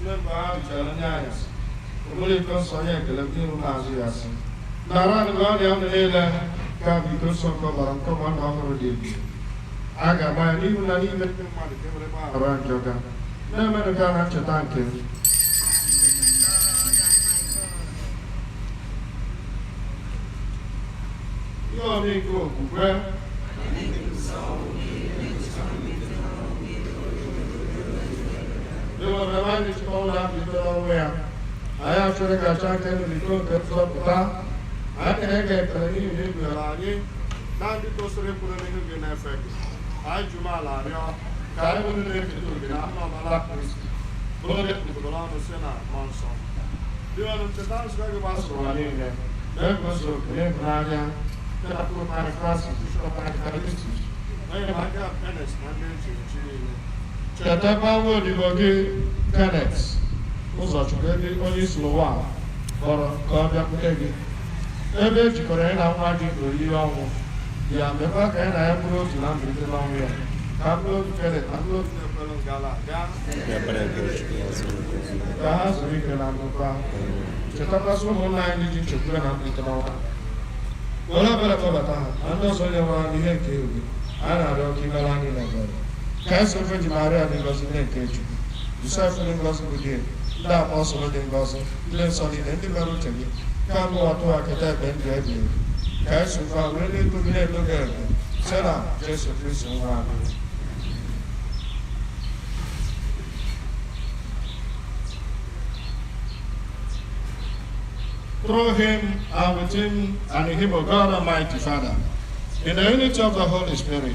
member Chalanyas. Only because I am collecting Mazias. Naran Guardian Ela can be consulted on command of the day. I got my even an even around Joga. No man can have to thank him. You are being good, well. They were reminded to all that little where I actually got chanted to the good of the I can get a new Hibulani, not because they put a new effect. I Jumala, I wouldn't live to do it. I'm not a lot of bullet to the Lama Sena, Monson. You are the dance very much running there. That was a great Raya, that I put my classes to show my characteristics. I got penance, my mention. Chatapa will devote Canex. Ụzọ chukwu ebe onye isi ụwa kpọrọ ka ọ bịakwute ebe ejikọrọ ya na nwa gị oriri ọnwụ ya mekwa ka ya na ya bụrụ otu na mbilite n'ọnwụ ya ka bụrụ otu kere na bụrụ otu na-ekwere ngala ka ha zuru ike na nnukwu chetakwasị ụmụnna anyị ndị ji nchekwube na mbilite n'ọnwụ were ebere kpọbata ha na ndị ọzọ nyewa ihe nke oge a na-arịọ ka imere anyị na ebere ka esi ofe ji Maria dị ngọzi ndị nke Chukwu Josef dị ngọzi bụ di ndị apọstụl dị ngọzi ndị nsọ niile ndị mere uche gị ka mbụ ọtụ akịta ebe ndụ ebighị ka esi ofe a were n'ego gị na-edoga ebe site na Jesu Kristo nwa anyị. Through him and with him and in him, O God Almighty Father, in the unity of the Holy Spirit,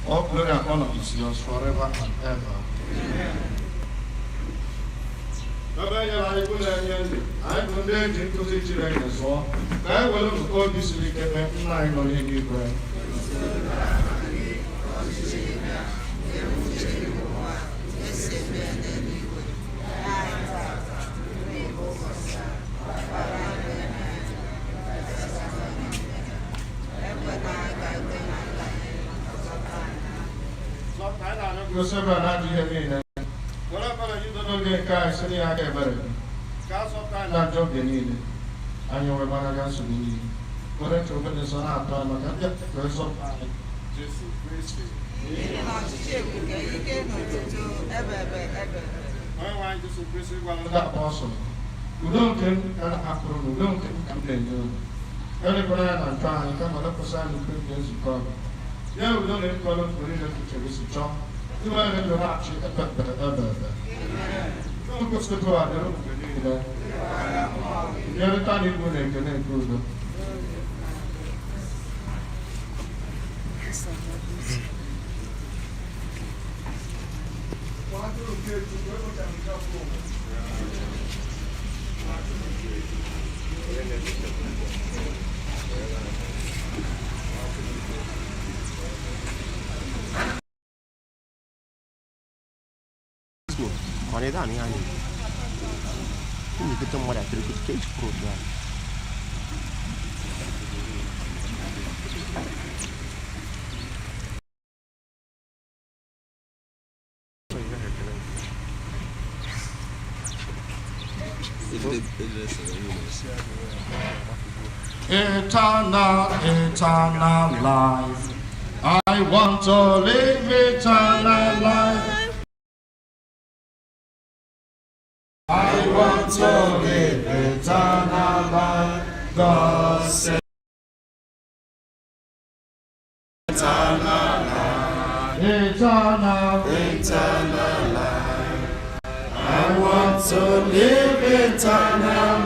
all glory and honor is yours forever and ever. Amen. Baba ya la ibu na nye ai kunde ji nkuzi chire nye so ka e welu ko bi siri kebe nna anyị nọ n'eluigwe. Gosebe na ihe niile whatever you don't get car sini aka ebere ka so ka na job niile anyị we mara ga nsogbu niile were chobe de so na atọ maka ya ka so Jesu Kristo ile na chiche ke ike no tutu ebe onye nwa Jesu Kristo gwa ndị apọstụl udo nke ka akụrụ udo nke ka m na-enye ele kwa na ntọ anyị ka mara kwụsa anyị nke nzukọ ya udo na-ekọrọ pụrụ ile tutu esi chọọ you want to watch it, don't go to the door, you're a tiny good and can improve. Còn đấy là anh cái gì cái trong mà đẹp từ cái cột ra Eternal life. I want to live eternal life. I want to live eternal life. God said, eternal life, eternal life. I want to live eternal